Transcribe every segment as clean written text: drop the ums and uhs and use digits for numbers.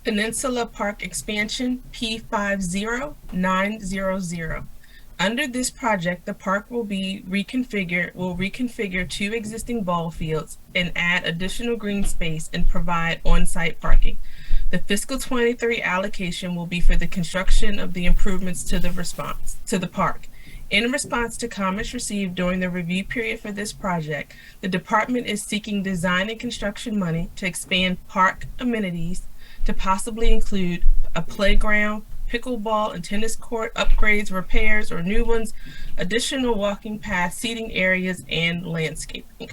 Peninsula Park Expansion P50900. Under this project, the park will reconfigure two existing ball fields and add additional green space and provide on-site parking. The fiscal 23 allocation will be for the construction of the improvements to the park. In response to comments received during the review period for this project, the department is seeking design and construction money to expand park amenities to possibly include a playground, pickleball and tennis court upgrades, repairs, or new ones, additional walking paths, seating areas, and landscaping.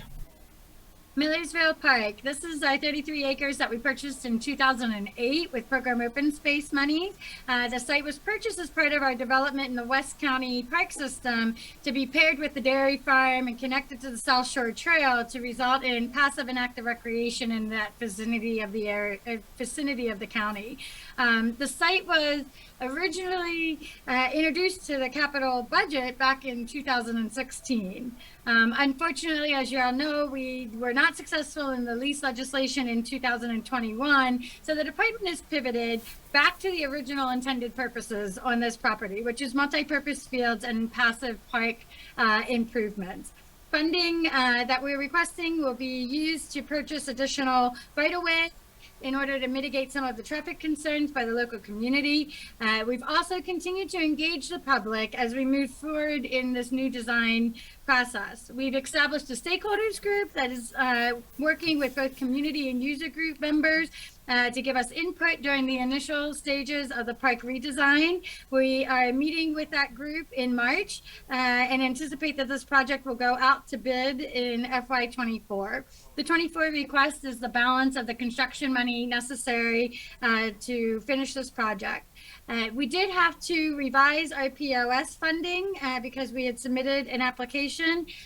Millersville Park. This is our 33 acres that we purchased in 2008 with program open space money. The site was purchased as part of our development in the West County Park System to be paired with the dairy farm and connected to the South Shore Trail to result in passive and active recreation in that vicinity of the area, vicinity of the county. The site was originally introduced to the capital budget back in 2016. Unfortunately, as you all know, we were not successful in the lease legislation in 2021, so the department has pivoted back to the original intended purposes on this property, which is multi-purpose fields and passive park improvements. Funding that we're requesting will be used to purchase additional right-of-way in order to mitigate some of the traffic concerns by the local community. We've also continued to engage the public as we move forward in this new design process. We've established a stakeholders group that is working with both community and user group members to give us input during the initial stages of the park redesign. We are meeting with that group in March and anticipate that this project will go out to bid in FY24. The 24 request is the balance of the construction money necessary to finish this project. We did have to revise our POS funding because we had submitted an application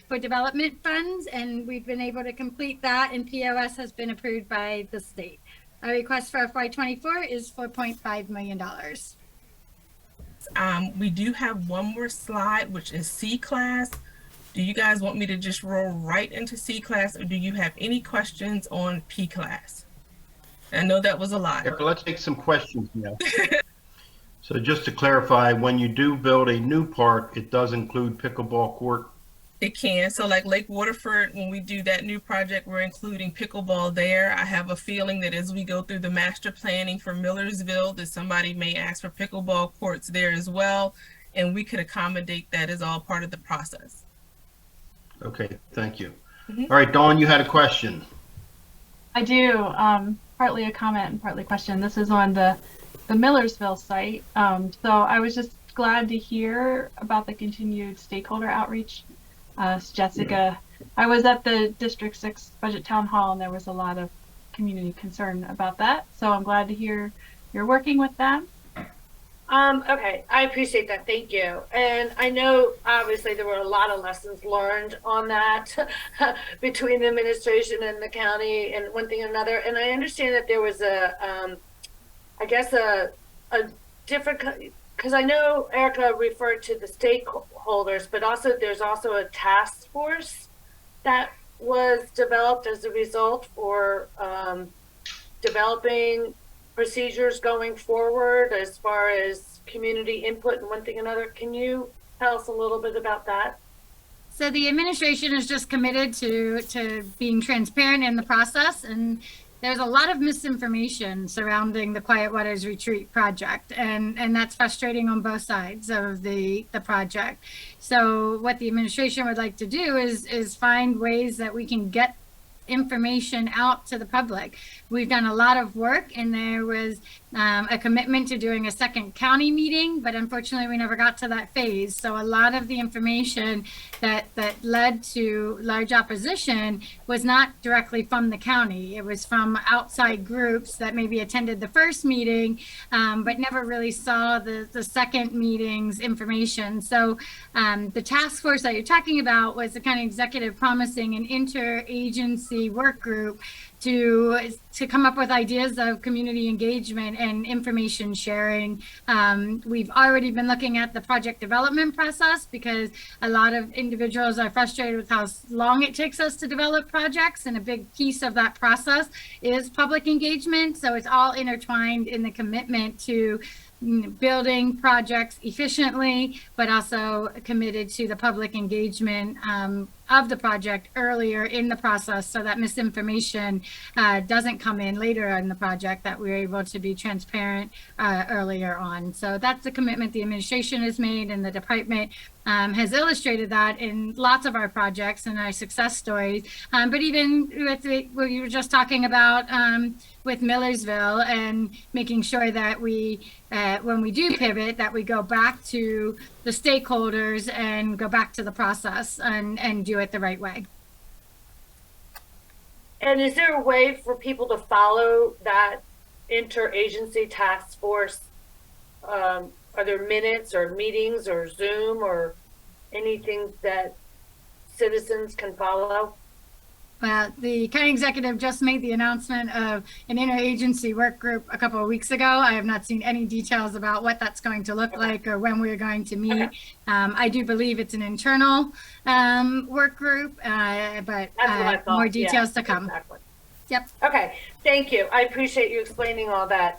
for development funds, and we've been able to complete that, and POS has been approved by the state. Our request for FY24 is $4.5 million. We do have one more slide, which is C-Class. Do you guys want me to just roll right into C-Class, or do you have any questions on P-Class? I know that was a lot. Yeah, let's take some questions now. So just to clarify, when you do build a new park, it does include pickleball court? It can. So like Lake Waterford, when we do that new project, we're including pickleball there. I have a feeling that as we go through the master planning for Millersville, that somebody may ask for pickleball courts there as well, and we could accommodate that as all part of the process. Okay, thank you. All right, Dawn, you had a question. I do. Partly a comment and partly a question. This is on the Millersville site. So I was just glad to hear about the continued stakeholder outreach. Jessica, I was at the District 6 Budget Town Hall, and there was a lot of community concern about that. So I'm glad to hear you're working with them. Okay, I appreciate that. Thank you. And I know obviously there were a lot of lessons learned on that between the administration and the county and one thing and another. And I understand that there was I guess a different, because I know Erica referred to the stakeholders, but also there's also a task force that was developed as a result for developing procedures going forward as far as community input and one thing and another. Can you tell us a little bit about that? So the administration is just committed to being transparent in the process, and there's a lot of misinformation surrounding the Quiet Waters Retreat project, and that's frustrating on both sides of the project. So what the administration would like to do is find ways that we can get information out to the public. We've done a lot of work, and there was a commitment to doing a second county meeting, but unfortunately we never got to that phase. So a lot of the information that led to large opposition was not directly from the county. It was from outside groups that maybe attended the first meeting, but never really saw the second meeting's information. So the task force that you're talking about was the kind of executive promising an interagency work group to come up with ideas of community engagement and information sharing. We've already been looking at the project development process because a lot of individuals are frustrated with how long it takes us to develop projects, and a big piece of that process is public engagement. So it's all intertwined in the commitment to building projects efficiently, but also committed to the public engagement of the project earlier in the process, so that misinformation doesn't come in later in the project, that we're able to be transparent earlier on. So that's the commitment the administration has made, and the department has illustrated that in lots of our projects and our success stories. But even with what you were just talking about with Millersville, and making sure that we, when we do pivot, that we go back to the stakeholders and go back to the process and do it the right way. And is there a way for people to follow that interagency task force? Are there minutes or meetings or Zoom or anything that citizens can follow? Well, the county executive just made the announcement of an interagency work group a couple of weeks ago. I have not seen any details about what that's going to look like or when we're going to meet. I do believe it's an internal work group, but more details to come. Exactly. Yep. Okay, thank you. I appreciate you explaining all that.